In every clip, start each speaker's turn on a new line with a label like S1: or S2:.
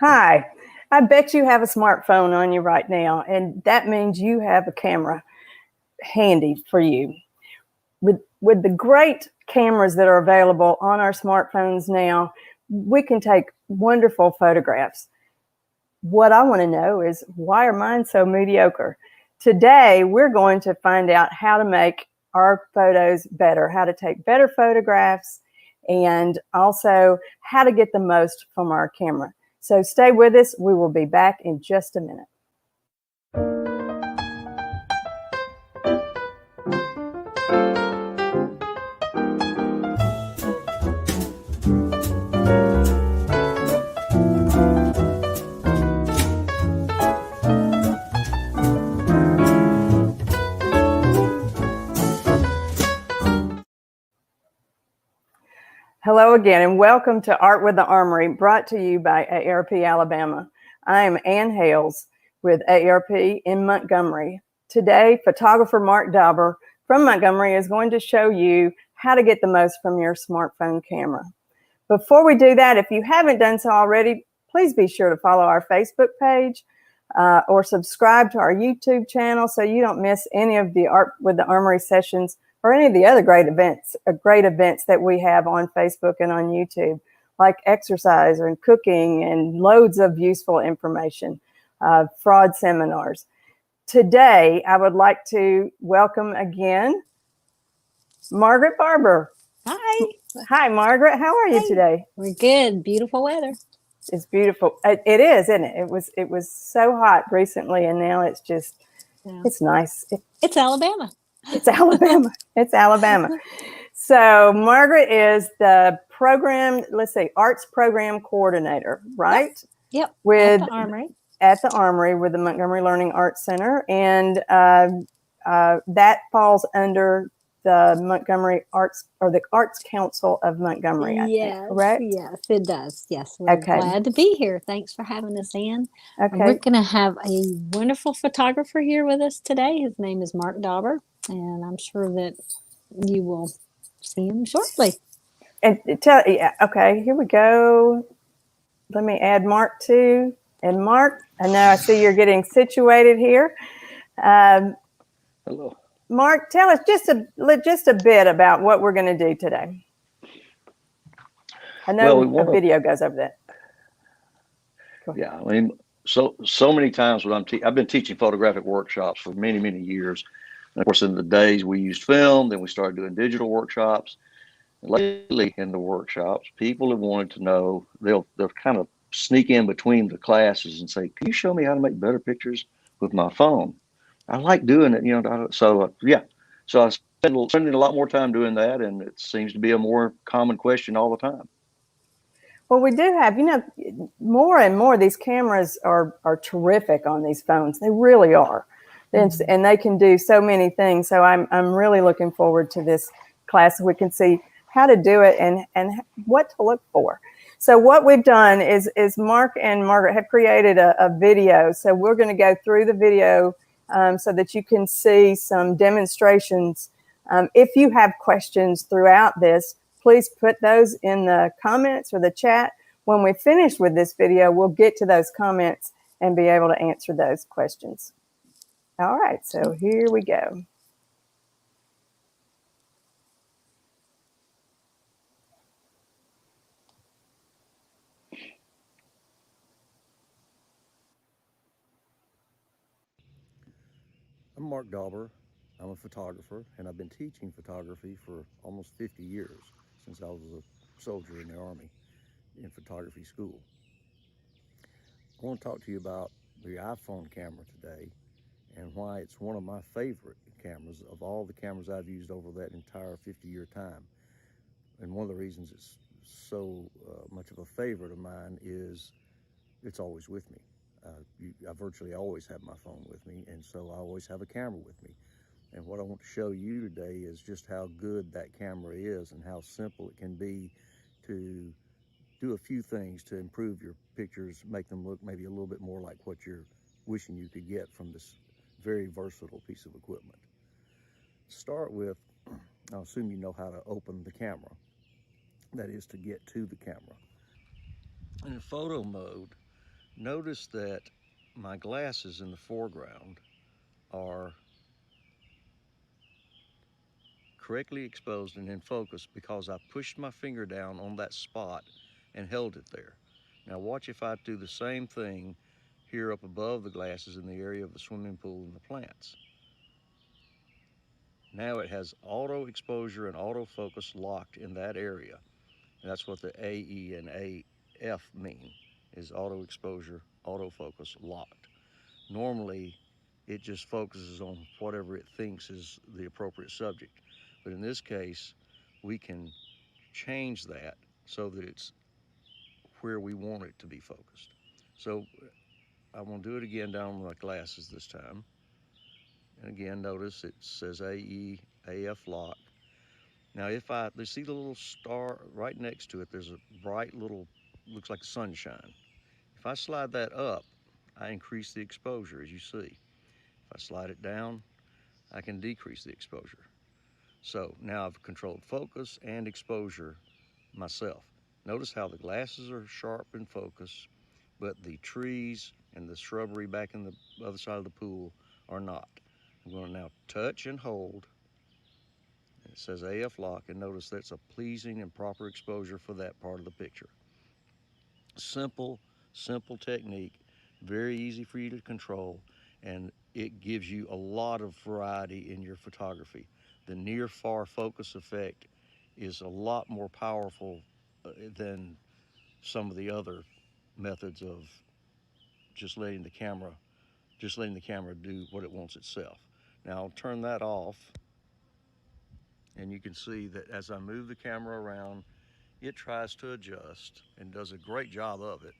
S1: Hi, I bet you have a smartphone on you right now, and that means you have a camera handy for you. With the great cameras that are available on our smartphones now, we can take wonderful photographs. What I want to know is, why are mine so mediocre? Today, we're going to find out how to make our photos better, how to take better photographs, and also how to get the most from our camera. So stay with us. We will be back in just a minute. Hello again, and welcome to Art with the Armory, brought to you by AARP Alabama. I am Ann Hales with AARP in Montgomery. Today, photographer Mark Dauber from Montgomery is going to show you how to get the most from your smartphone camera. Before we do that, if you haven't done so already, please be sure to follow our Facebook page or subscribe to our YouTube channel so you don't miss any of the Art with the Armory sessions or any of the other great events that we have on Facebook and on YouTube, like exercise and cooking and loads of useful information, fraud seminars. Today, I would like to welcome again Margaret Barber.
S2: Hi.
S1: Hi, Margaret. How are you today?
S2: We're good. Beautiful weather.
S1: It's beautiful. It is, isn't it? It was so hot recently, and now it's just, it's nice.
S2: It's Alabama.
S1: It's Alabama. It's Alabama. So Margaret is the arts program coordinator, right?
S2: Yep.
S1: With
S2: at the Armory.
S1: At the Armory with the Montgomery Learning Arts Center, and that falls under the Montgomery Arts, or the Arts Council of Montgomery, I think, correct?
S2: Yes, it does. Yes, we're glad to be here. Thanks for having us, Ann. Okay. And we're going to have a wonderful photographer here with us today. His name is Mark Dauber, and I'm sure that you will see him shortly.
S1: And okay, here we go. Let me add Mark too. And Mark, I know I see you're getting situated here.
S3: Hello.
S1: Mark, tell us just a bit about what we're going to do today. I know a video goes over that.
S3: Yeah, I mean, so many times when I've been teaching photographic workshops for many, many years. And of course, in the days we used film, then we started doing digital workshops. And lately in the workshops, people have wanted to know, they'll kind of sneak in between the classes and say, "Can you show me how to make better pictures with my phone?" I like doing it, So I spending a lot more time doing that, and it seems to be a more common question all the time.
S1: Well, we do have, more and more these cameras are terrific on these phones. They really are, and they can do so many things. So I'm really looking forward to this class so we can see how to do it and what to look for. So what we've done is Mark and Margaret have created a video. So we're going to go through the video so that you can see some demonstrations. If you have questions throughout this, please put those in the comments or the chat. When we finish with this video, we'll get to those comments and be able to answer those questions. All right, so here we go.
S4: I'm Mark Dauber. I'm a photographer, and I've been teaching photography for almost 50 years, since I was a soldier in the Army in photography school. I want to talk to you about the iPhone camera today and why it's one of my favorite cameras of all the cameras I've used over that entire 50-year time. And one of the reasons it's so much of a favorite of mine is it's always with me. I virtually always have my phone with me, and so I always have a camera with me. And what I want to show you today is just how good that camera is and how simple it can be to do a few things to improve your pictures, make them look maybe a little bit more like what you're wishing you could get from this very versatile piece of equipment. To start with, I'll assume you know how to open the camera. That is, to get to the camera. In photo mode, Notice that my glasses in the foreground are correctly exposed and in focus because I pushed my finger down on that spot and held it there. Now watch if I do the same thing here up above the glasses in the area of the swimming pool and the plants. Now it has auto exposure and autofocus locked in that area. And that's what the AE and AF mean, is auto exposure, autofocus locked. Normally, it just focuses on whatever it thinks is the appropriate subject. But in this case, we can change that so that it's where we want it to be focused. So I'm gonna do it again down on my glasses this time. And again, notice it says AE, AF lock. Now you see the little star right next to it, there's a bright little, looks like sunshine. If I slide that up, I increase the exposure, as you see. If I slide it down, I can decrease the exposure. So now I've controlled focus and exposure myself. Notice how the glasses are sharp in focus, but the trees and the shrubbery back in the other side of the pool are not. I'm going to now touch and hold. It says AF lock, and notice that's a pleasing and proper exposure for that part of the picture. Simple technique, very easy for you to control, and it gives you a lot of variety in your photography. The near-far focus effect is a lot more powerful than some of the other methods of just letting the camera do what it wants itself. Now I'll turn that off, and you can see that as I move the camera around, it tries to adjust and does a great job of it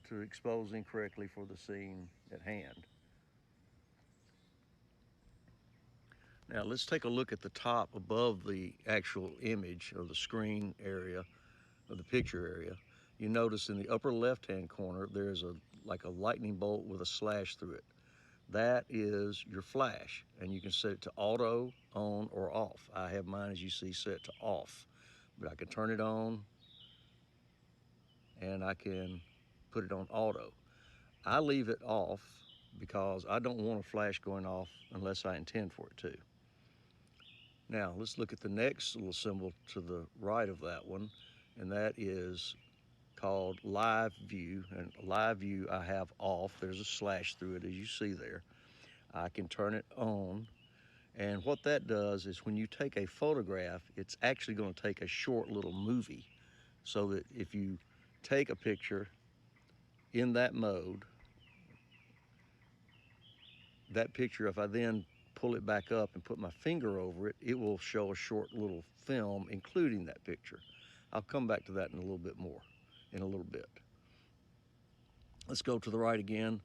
S4: to exposing correctly for the scene at hand. Now let's take a look at the top above the actual image or the screen area of the picture area. You notice in the upper left-hand corner there's like a lightning bolt with a slash through it. That is your flash, and you can set it to auto, on, or off. I have mine, as you see, set to off, but I can turn it on and I can put it on auto. I leave it off because I don't want a flash going off unless I intend for it to. Now let's look at the next little symbol to the right of that one, and that is called live view. And live view I have off. There's a slash through it, as you see there. I can turn it on, and what that does is when you take a photograph, it's actually going to take a short little movie, so that if you take a picture in that mode, that picture, if I then pull it back up and put my finger over it, it will show a short little film including that picture. I'll come back to that in a little bit more in a little bit. Let's go to the right again.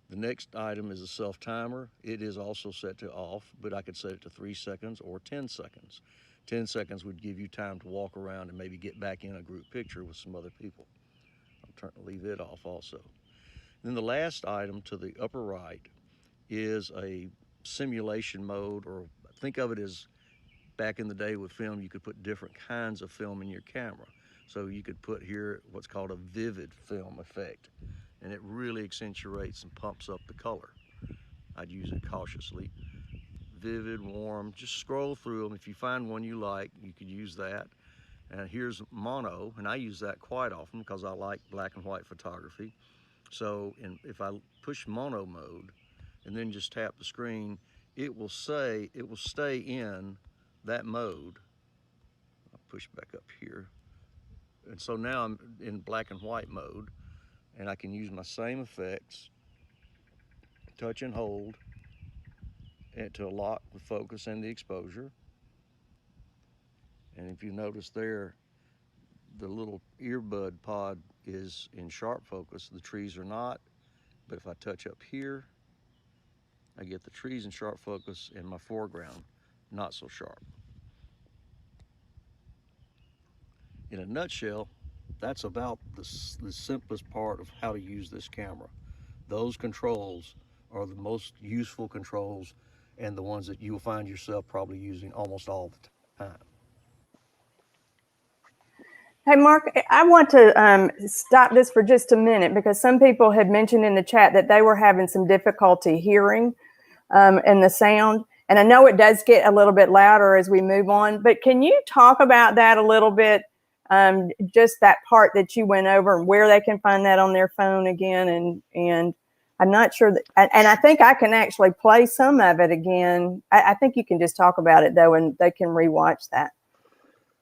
S4: The next item is a self timer. It is also set to off, but I could set it to 3 seconds or 10 seconds. 10 seconds would give you time to walk around and maybe get back in a group picture with some other people. I'll leave it off also. Then the last item to the upper right is a simulation mode, or think of it as back in the day with film, you could put different kinds of film in your camera. So you could put here what's called a vivid film effect, and it really accentuates and pumps up the color. I'd use it cautiously. Vivid, warm, just scroll through them. If you find one you like, you could use that. And here's mono, and I use that quite often because I like black and white photography. So if I push mono mode and then just tap the screen, it will stay in that mode. I'll push back up here. And so now I'm in black and white mode, and I can use my same effects, touch and hold, and to lock the focus and the exposure. And if you notice there, the little earbud pod is in sharp focus. The trees are not, but if I touch up here, I get the trees in sharp focus and my foreground not so sharp. In a nutshell, that's about the simplest part of how to use this camera. Those controls are the most useful controls and the ones that you will find yourself probably using almost all the time.
S1: Hey, Mark, I want to stop this for just a minute because some people had mentioned in the chat that they were having some difficulty hearing in the sound. And I know it does get a little bit louder as we move on, but can you talk about that a little bit? Just that part that you went over and where they can find that on their phone again. And I'm not sure that, and I think I can actually play some of it again. I think you can just talk about it though, and they can rewatch that.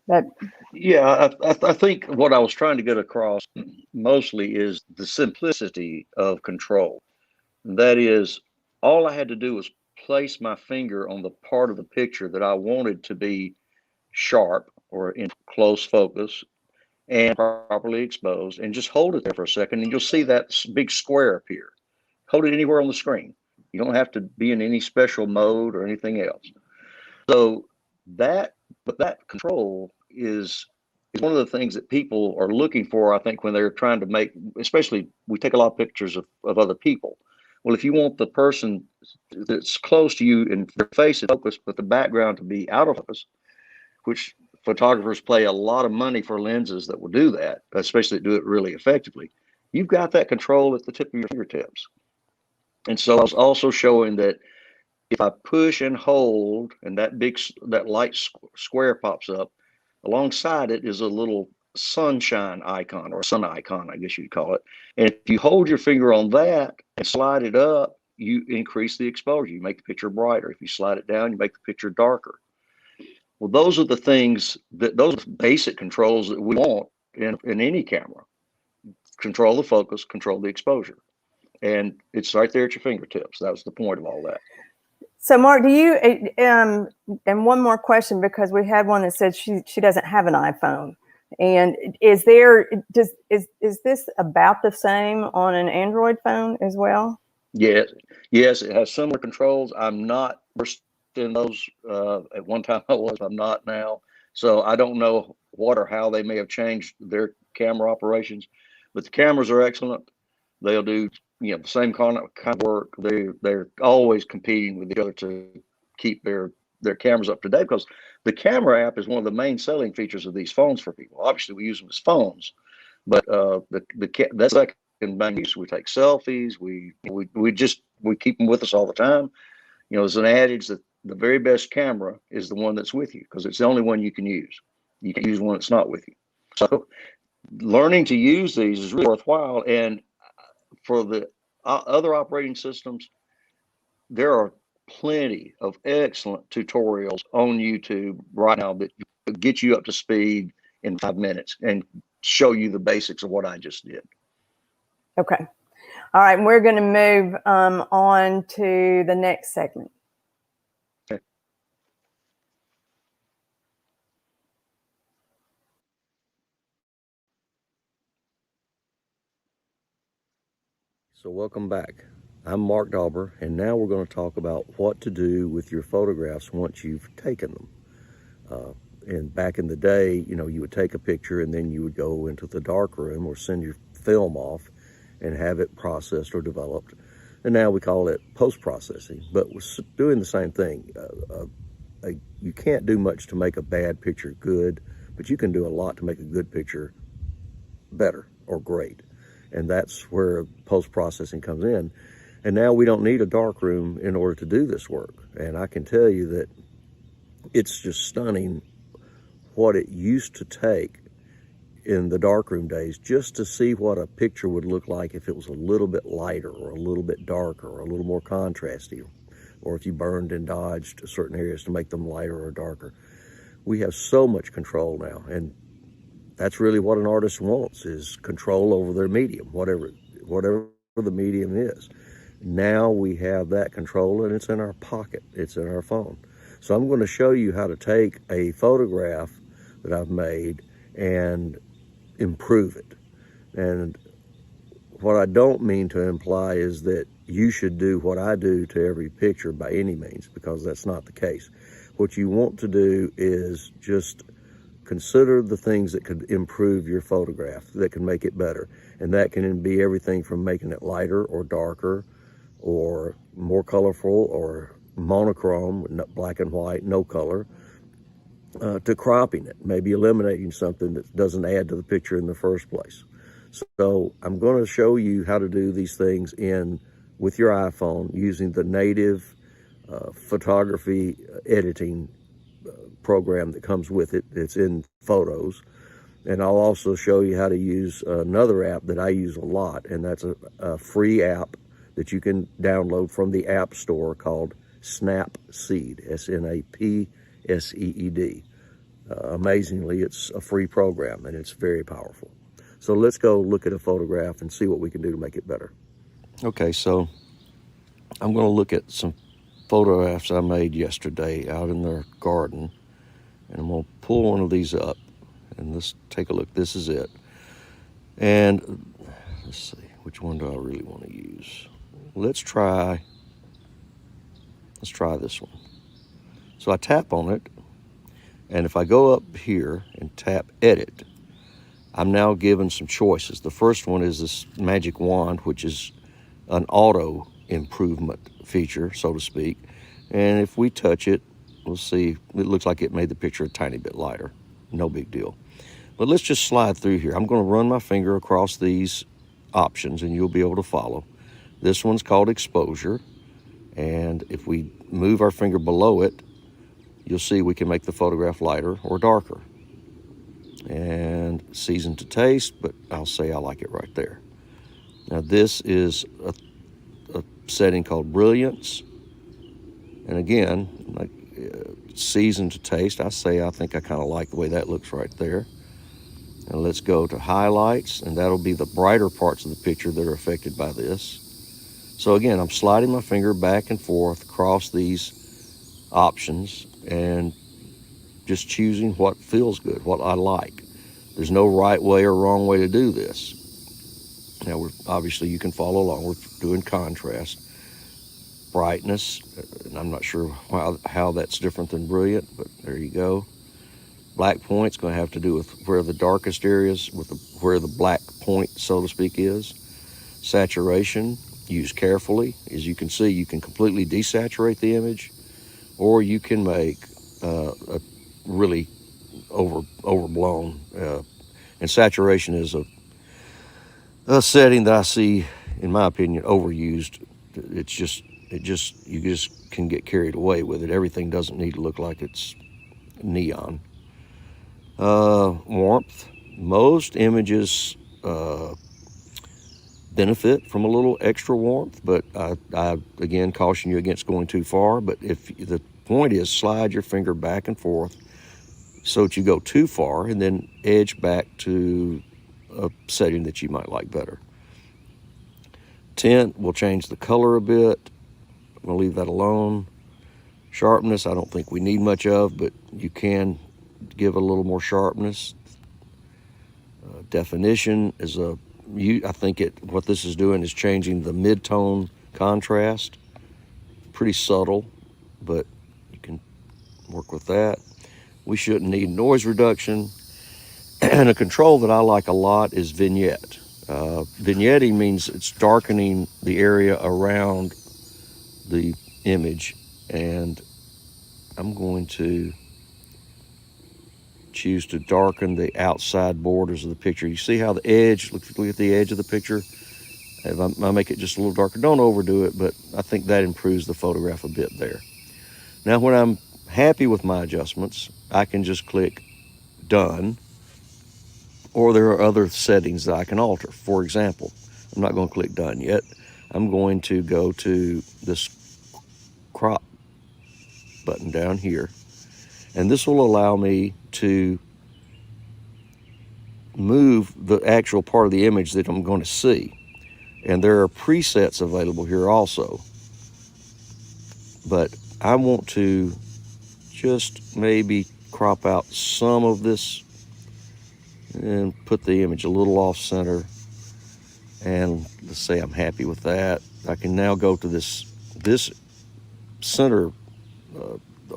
S1: But
S3: yeah, I think what I was trying to get across mostly is the simplicity of control. That is, all I had to do was place my finger on the part of the picture that I wanted to be sharp or in close focus and properly exposed, and just hold it there for a second, and you'll see that big square appear. Hold it anywhere on the screen. You don't have to be in any special mode or anything else. So that control is one of the things that people are looking for, I think, when they're trying to make, especially we take a lot of pictures of other people. Well, if you want the person that's close to you and their face is focused, but the background to be out of focus, which photographers pay a lot of money for lenses that will do that, especially do it really effectively. You've got that control at the tip of your fingertips. And so I was also showing that if I push and hold and that light square pops up, alongside it is a little sunshine icon or sun icon, I guess you'd call it. And if you hold your finger on that and slide it up, you increase the exposure. You make the picture brighter. If you slide it down, you make the picture darker. Well, those are the things those are basic controls that we want in any camera. Control the focus, control the exposure. And it's right there at your fingertips. That was the point of all that.
S1: So, Mark, do you, and one more question, because we had one that said she doesn't have an iPhone. And is this about the same on an Android phone as well?
S3: Yes, it has similar controls. I'm not versed in those. At one time I was, I'm not now. So I don't know what or how they may have changed their camera operations, but the cameras are excellent. They'll do the same kind of work. They're always competing with each other to keep their cameras up to date, because the camera app is one of the main selling features of these phones for people. Obviously, we use them as phones, but that's like in main use. We take selfies. We keep them with us all the time. There's an adage that the very best camera is the one that's with you, because it's the only one you can use. You can't use one that's not with you. So learning to use these is really worthwhile. And for the other operating systems, there are plenty of excellent tutorials on YouTube right now that get you up to speed in 5 minutes and show you the basics of what I just did.
S1: Okay. All right. We're going to move on to the next segment.
S3: Okay.
S4: So welcome back. I'm Mark Dauber, and now we're going to talk about what to do with your photographs once you've taken them. And back in the day, you would take a picture and then you would go into the darkroom or send your film off and have it processed or developed. And now we call it post-processing, but we're doing the same thing. You can't do much to make a bad picture good, but you can do a lot to make a good picture better or great. And that's where post-processing comes in. And now we don't need a darkroom in order to do this work. And I can tell you that it's just stunning what it used to take in the darkroom days just to see what a picture would look like if it was a little bit lighter or a little bit darker or a little more contrasty, or if you burned and dodged certain areas to make them lighter or darker. We have so much control now, and that's really what an artist wants, is control over their medium, whatever the medium is. Now we have that control, and it's in our pocket, it's in our phone. So I'm going to show you how to take a photograph that I've made and improve it. And what I don't mean to imply is that you should do what I do to every picture by any means, because that's not the case. What you want to do is just consider the things that could improve your photograph, that can make it better. And that can be everything from making it lighter or darker or more colorful or monochrome, black and white, no color. to cropping it, maybe eliminating something that doesn't add to the picture in the first place. So I'm going to show you how to do these things with your iPhone using the native photography editing program that comes with it. It's in Photos. And I'll also show you how to use another app that I use a lot, and that's a free app that you can download from the App Store called Snapseed, Snapseed. Amazingly, it's a free program, and it's very powerful. So let's go look at a photograph and see what we can do to make it better. Okay, so I'm going to look at some photographs I made yesterday out in their garden, and I'm going to pull one of these up. And let's take a look. This is it. And let's see, which one do I really want to use? Let's try this one. So I tap on it, and if I go up here and tap Edit, I'm now given some choices. The first one is this magic wand, which is an auto improvement feature, so to speak. And if we touch it, we'll see, it looks like it made the picture a tiny bit lighter. No big deal. But let's just slide through here. I'm going to run my finger across these options, and you'll be able to follow. This one's called exposure, and if we move our finger below it, you'll see we can make the photograph lighter or darker. And season to taste, but I'll say I like it right there. Now this is a setting called brilliance, and again, like season to taste, I think I kind of like the way that looks right there. And let's go to highlights, and that'll be the brighter parts of the picture that are affected by this. So again, I'm sliding my finger back and forth across these options and just choosing what feels good, what I like. There's no right way or wrong way to do this. Now, obviously you can follow along. We're doing contrast. Brightness, and I'm not sure how that's different than brilliant, but there you go. Black point's going to have to do with where the darkest areas, where the black point, so to speak, is. Saturation, use carefully. As you can see, you can completely desaturate the image, or you can make a really overblown. And saturation is a setting that I see, in my opinion, overused. You just can get carried away with it. Everything doesn't need to look like it's neon. Warmth. Most images benefit from a little extra warmth, but I again caution you against going too far. But if the point is, slide your finger back and forth so that you go too far, and then edge back to a setting that you might like better. Tint will change the color a bit. We'll leave that alone. Sharpness, I don't think we need much of, but you can give a little more sharpness. Definition is I think what this is doing is changing the mid-tone contrast. Pretty subtle, but you can work with that. We shouldn't need noise reduction. And a control that I like a lot is vignette. Vignetting means it's darkening the area around the image, and I'm going to choose to darken the outside borders of the picture. You see how the edge, look at the edge of the picture. If I make it just a little darker, don't overdo it, but I think that improves the photograph a bit there. Now, when I'm happy with my adjustments, I can just click Done, or there are other settings that I can alter. For example, I'm not going to click Done yet. I'm going to go to this crop button down here, and this will allow me to move the actual part of the image that I'm going to see. And there are presets available here also. But I want to just maybe crop out some of this and put the image a little off center. And let's say I'm happy with that. I can now go to this center,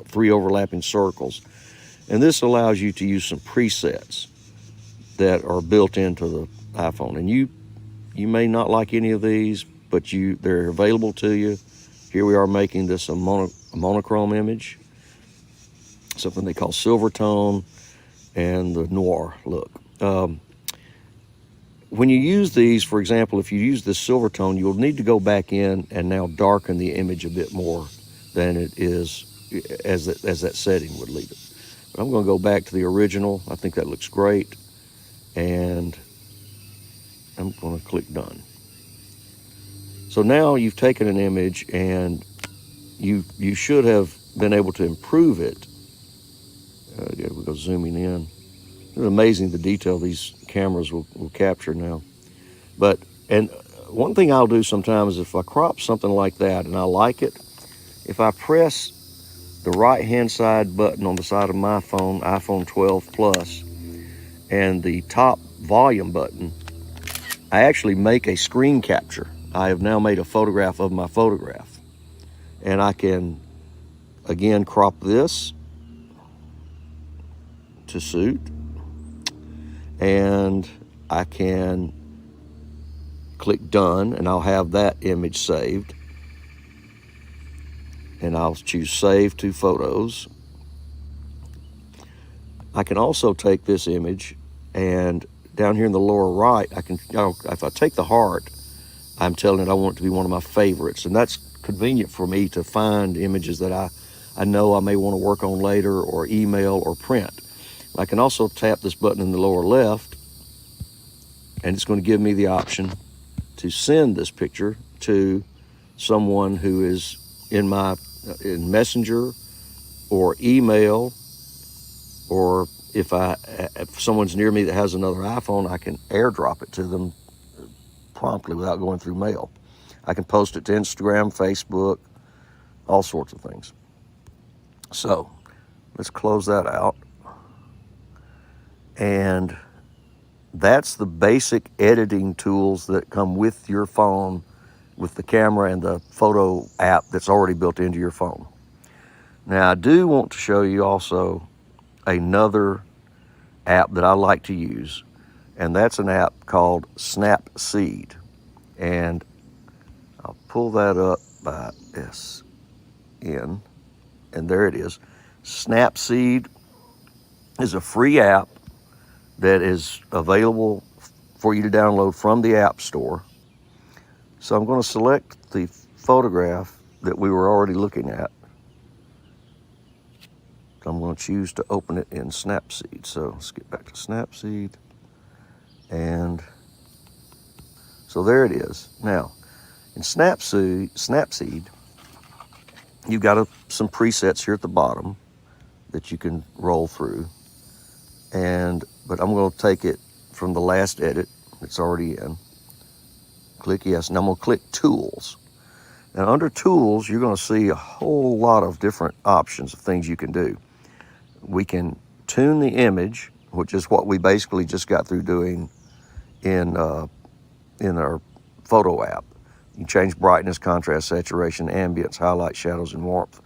S4: 3 overlapping circles. And this allows you to use some presets that are built into the iPhone. And you may not like any of these, but they're available to you. Here we are making this a monochrome image. something they call silver tone and the noir look. When you use these, for example, if you use this silver tone, you'll need to go back in and now darken the image a bit more than it is as that setting would leave it. But I'm going to go back to the original. I think that looks great. And I'm going to click done. So now you've taken an image and you should have been able to improve it. Yeah, we go zooming in. It's amazing the detail these cameras will capture now. And one thing I'll do sometimes, if I crop something like that and I like it, if I press the right-hand side button on the side of my phone, iPhone 12 Plus, and the top volume button, I actually make a screen capture. I have now made a photograph of my photograph. And I can, again, crop this to suit. And I can click done, and I'll have that image saved. And I'll choose save to photos. I can also take this image, and down here in the lower right, if I take the heart, I'm telling it I want it to be one of my favorites. And that's convenient for me to find images that I know I may want to work on later, or email or print. I can also tap this button in the lower left, and it's going to give me the option to send this picture to someone who is in Messenger or email, or if someone's near me that has another iPhone, I can airdrop it to them promptly without going through mail. I can post it to Instagram, Facebook, all sorts of things. So let's close that out. And that's the basic editing tools that come with your phone, with the camera and the photo app that's already built into your phone. Now, I do want to show you also another app that I like to use, and that's an app called Snapseed. And I'll pull that up by SN, and there it is. Snapseed is a free app that is available for you to download from the App Store. So I'm going to select the photograph that we were already looking at. I'm going to choose to open it in Snapseed. So let's get back to Snapseed. And so there it is. Now, in Snapseed, you've got some presets here at the bottom that you can roll through. But I'm going to take it from the last edit. It's already in. Click yes. And I'm going to click Tools. Now, under Tools, you're going to see a whole lot of different options of things you can do. We can tune the image, which is what we basically just got through doing in our photo app. You can change brightness, contrast, saturation, ambience, highlight, shadows, and warmth.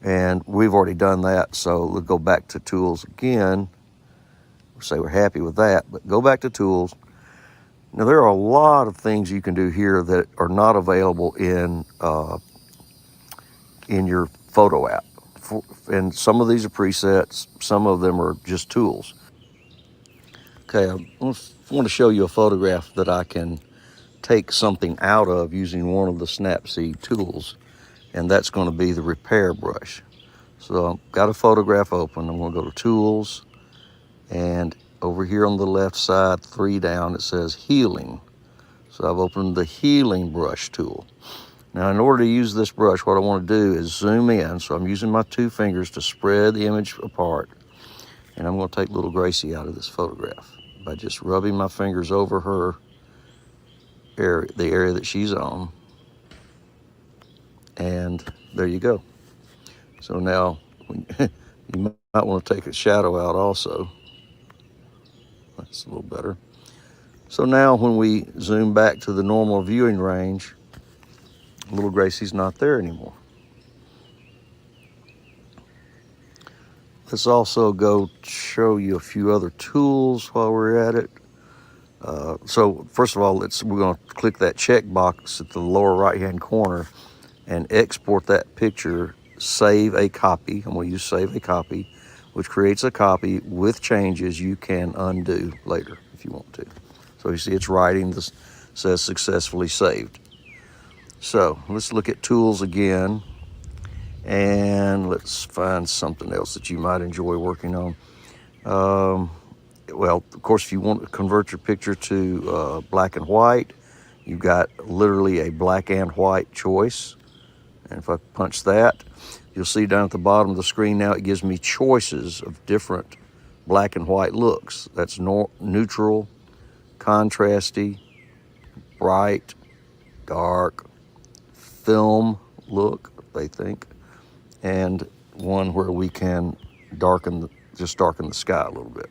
S4: And we've already done that, so we'll go back to Tools again. We'll say we're happy with that, but go back to Tools. Now, there are a lot of things you can do here that are not available in your photo app. And some of these are presets, some of them are just tools. Okay, I want to show you a photograph that I can take something out of using one of the Snapseed tools, and that's going to be the repair brush. So I've got a photograph open. I'm going to go to Tools, and over here on the left side, 3 down, it says Healing. So I've opened the Healing Brush tool. Now, in order to use this brush, what I want to do is zoom in. So I'm using my 2 fingers to spread the image apart. And I'm going to take little Gracie out of this photograph by just rubbing my fingers over her area, the area that she's on. And there you go. So now you might want to take a shadow out also. That's a little better. So now when we zoom back to the normal viewing range, little Gracie's not there anymore. Let's also go show you a few other tools while we're at it. So first of all, we're going to click that check box at the lower right-hand corner and export that picture
S5: save a copy. I'm going to use save a copy, which creates a copy with changes you can undo later if you want to. So you see it's writing, this says successfully saved. So let's look at tools again, and let's find something else that you might enjoy working on. Well, of course, if you want to convert your picture to black and white, you've got literally a black and white choice. And if I punch that, you'll see down at the bottom of the screen now it gives me choices of different black and white looks. That's neutral, contrasty, bright, dark, film look, they think, and one where we can just darken the sky a little bit.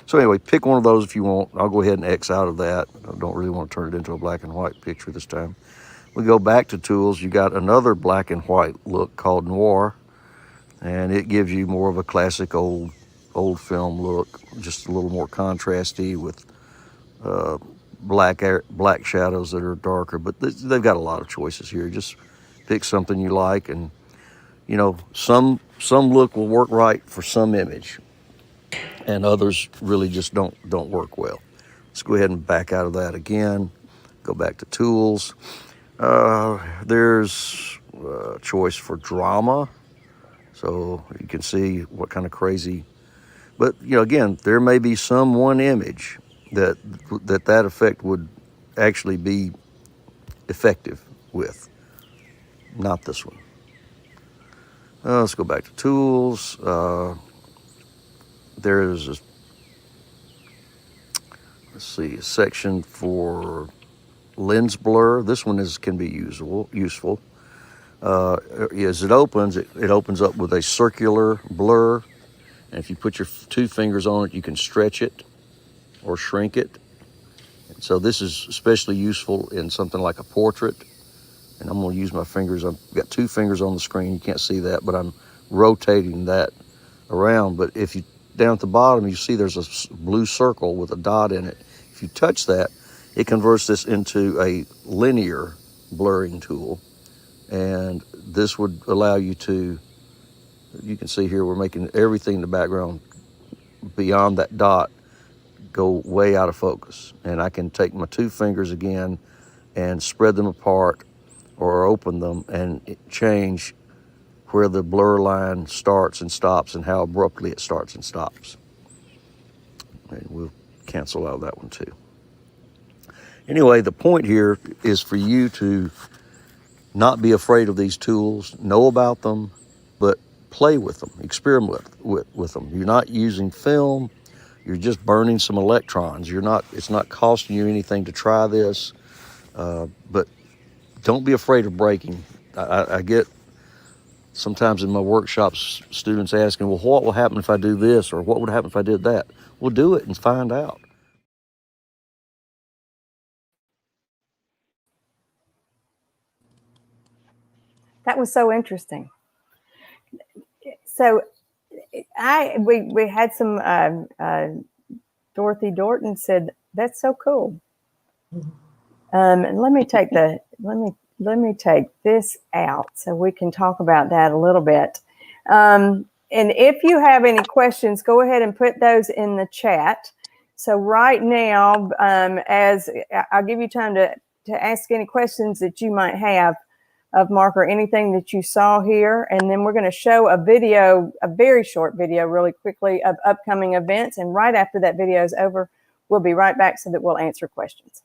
S5: So anyway, pick one of those if you want. I'll go ahead and X out of that. I don't really want to turn it into a black and white picture this time. We go back to tools. You got another black and white look called noir, and it gives you more of a classic old film look, just a little more contrasty with black shadows that are darker. But they've got a lot of choices here. Just pick something you like, and you know, some look will work right for some image, and others really just don't work well. Let's go ahead and back out of that again. Go back to tools. There's a choice for drama, so you can see what kind of crazy. But you know, again, there may be some one image that effect would actually be effective with, not this one. Let's go back to tools. There is a section for lens blur. This one can be useful. As it opens, it opens up with a circular blur, and if you put your 2 fingers on it, you can stretch it or shrink it. And so this is especially useful in something like a portrait. And I'm going to use my fingers. I've got 2 fingers on the screen. You can't see that, but I'm rotating that around. But if you down at the bottom, you see there's a blue circle with a dot in it. If you touch that, it converts this into a linear blurring tool. And this would allow you to, you can see here, we're making everything in the background beyond that dot go way out of focus. And I can take my 2 fingers again and spread them apart or open them and change where the blur line starts and stops and how abruptly it starts and stops. And we'll cancel out that one too. Anyway, the point here is for you to not be afraid of these tools, know about them, but play with them, experiment with them. You're not using film, you're just burning some electrons. It's not costing you anything to try this, but don't be afraid of breaking. I get sometimes in my workshops, students asking, well, what will happen if I do this? Or what would happen if I did that? Well, do it and find out.
S1: That was so interesting. So we had some, Dorothy Dorton said, that's so cool. And let me take this out so we can talk about that a little bit. And if you have any questions, go ahead and put those in the chat. So right now, as I'll give you time to ask any questions that you might have of Mark or anything that you saw here. And then we're going to show a video, a very short video really quickly of upcoming events. And right after that video is over, we'll be right back so that we'll answer questions.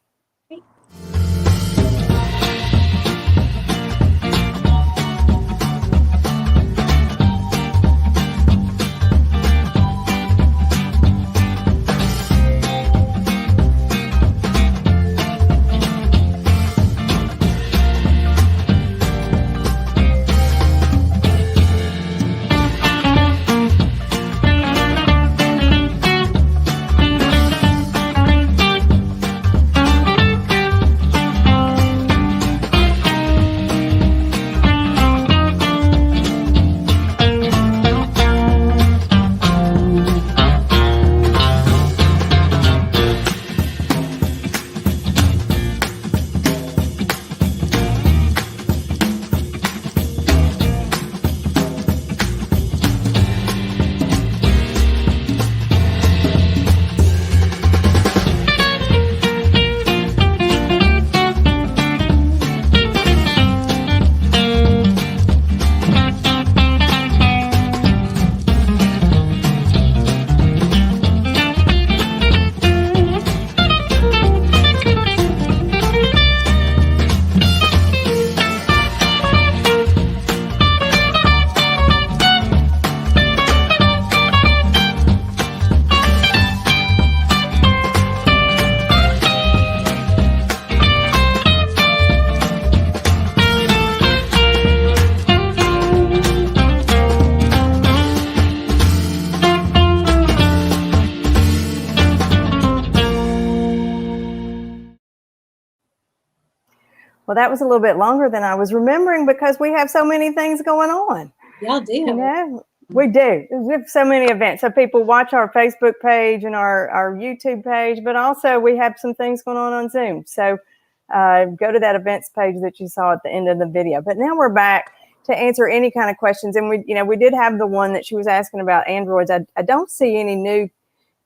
S1: Well, that was a little bit longer than I was remembering because we have so many things going on.
S2: Y'all do have
S1: we do. We have so many events. So people watch our Facebook page and our YouTube page, but also we have some things going on Zoom. So go to that events page that you saw at the end of the video. But now we're back to answer any kind of questions. And we did have the one that she was asking about Androids. I don't see any new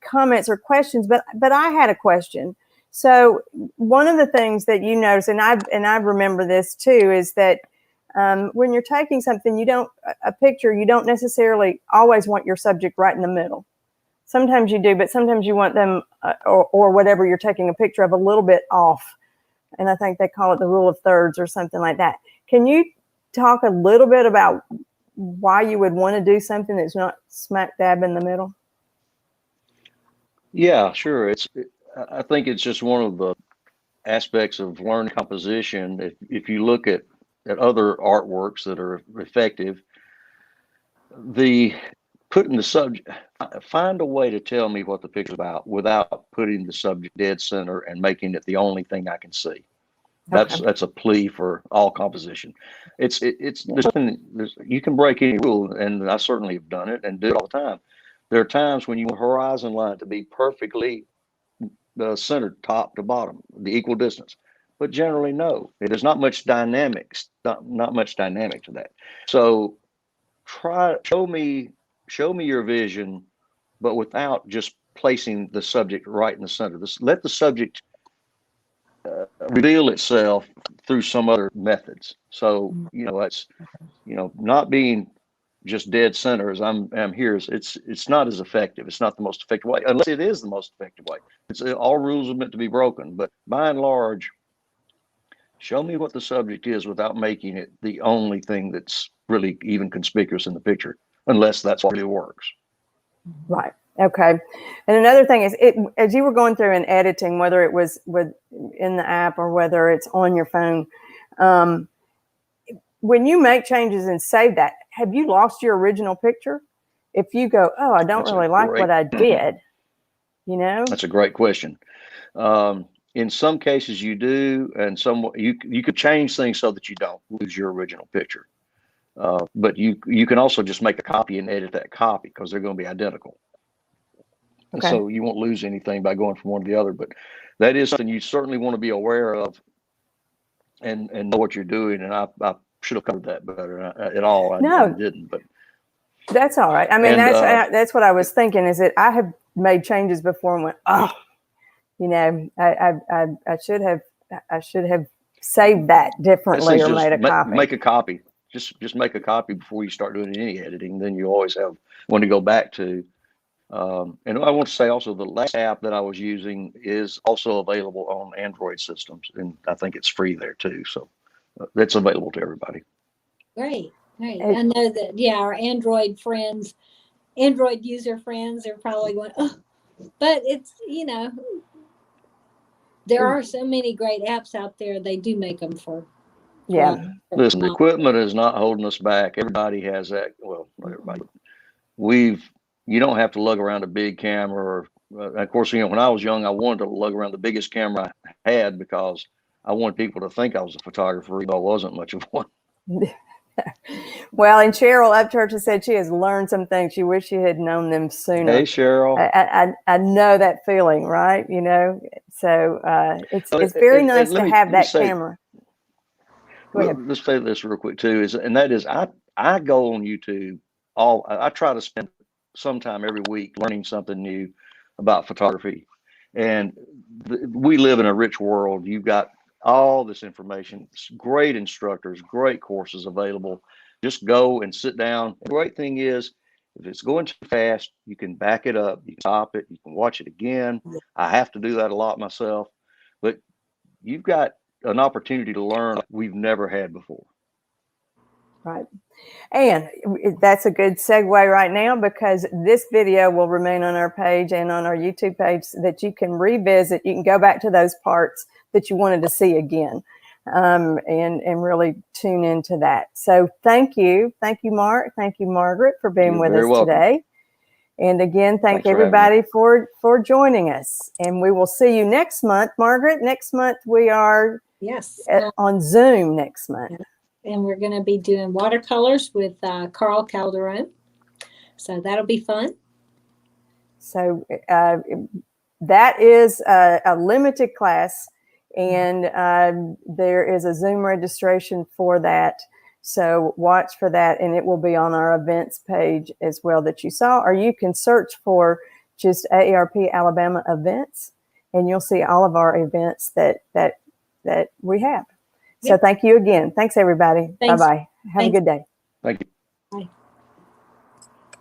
S1: comments or questions, but I had a question. So one of the things that you notice, and I remember this too, is that when you're taking something, a picture, you don't necessarily always want your subject right in the middle. Sometimes you do, but sometimes you want them or whatever you're taking a picture of a little bit off. And I think they call it the rule of thirds or something like that. Can you talk a little bit about why you would want to do something that's not smack dab in the middle?
S3: Yeah, sure. I think it's just one of the aspects of learning composition. If you look at other artworks that are effective, putting the subject, find a way to tell me what the picture's about without putting the subject dead center and making it the only thing I can see. That's a plea for all composition. There's nothing, you can break any rule, and I certainly have done it and do it all the time. There are times when you want a horizon line to be perfectly centered top to bottom, the equal distance. But generally, no. There's not much dynamics, not much dynamic to that. So show me your vision, but without just placing the subject right in the center. Let the subject reveal itself through some other methods. So, it's, not being just dead center as I'm here, it's not as effective. It's not the most effective way, unless it is the most effective way. All rules are meant to be broken, but by and large, show me what the subject is without making it the only thing that's really even conspicuous in the picture, unless that's what really works.
S1: Right. Okay. And another thing is, as you were going through and editing, whether it was in the app or whether it's on your phone, when you make changes and save that, have you lost your original picture? If you go, oh, I don't really like what I did, That's
S3: a great question. In some cases you do, and some you could change things so that you don't lose your original picture. But you can also just make a copy and edit that copy because they're going to be identical. Okay. So you won't lose anything by going from one to the other. But that is something you certainly want to be aware of and know what you're doing. And I should have covered that better at all. I didn't, but
S1: that's all right. I mean, that's what I was thinking, is that I have made changes before and went, oh, I should have saved that differently or made a copy.
S3: Make a copy. Just make a copy before you start doing any editing. Then you always have one to go back to. And I want to say also, the last app that I was using is also available on Android systems, and I think it's free there too. So that's available to everybody.
S2: Great. I know that, our Android user friends are probably going, oh, but it's, there are so many great apps out there. They do make them for.
S1: Yeah.
S3: Listen, the equipment is not holding us back. Everybody has that. Well, not everybody. You don't have to lug around a big camera. Of course, when I was young, I wanted to lug around the biggest camera I had because I wanted people to think I was a photographer, even though I wasn't much of one.
S1: Well, and Cheryl Upchurch has said she has learned some things. She wished she had known them sooner.
S3: Hey, Cheryl.
S1: I know that feeling, right? So it's very nice to have that camera.
S3: Let's say this real quick too, I go on YouTube. I try to spend some time every week learning something new about photography, and we live in a rich world. You've got all this information, great instructors, great courses available. Just go and sit down. The great thing is, if it's going too fast, you can back it up, you can stop it, you can watch it again. I have to do that a lot myself, but you've got an opportunity to learn like we've never had before.
S1: Right. And that's a good segue right now, because this video will remain on our page and on our YouTube page that you can revisit. You can go back to those parts that you wanted to see again, and really tune into that. So thank you, Mark. Thank you, Margaret, for being with us today. And again, thank everybody for joining us. And we will see you next month. Margaret, next month we are
S2: Yes.
S1: On Zoom next month.
S2: And we're going to be doing watercolors with Carl Calderon. So that'll be fun.
S1: So that is a limited class, and there is a Zoom registration for that. So watch for that, and it will be on our events page as well that you saw, or you can search for just AARP Alabama events, and you'll see all of our events that we have. So thank you again. Thanks, everybody. Bye-bye. Have a good day.
S3: Thank you.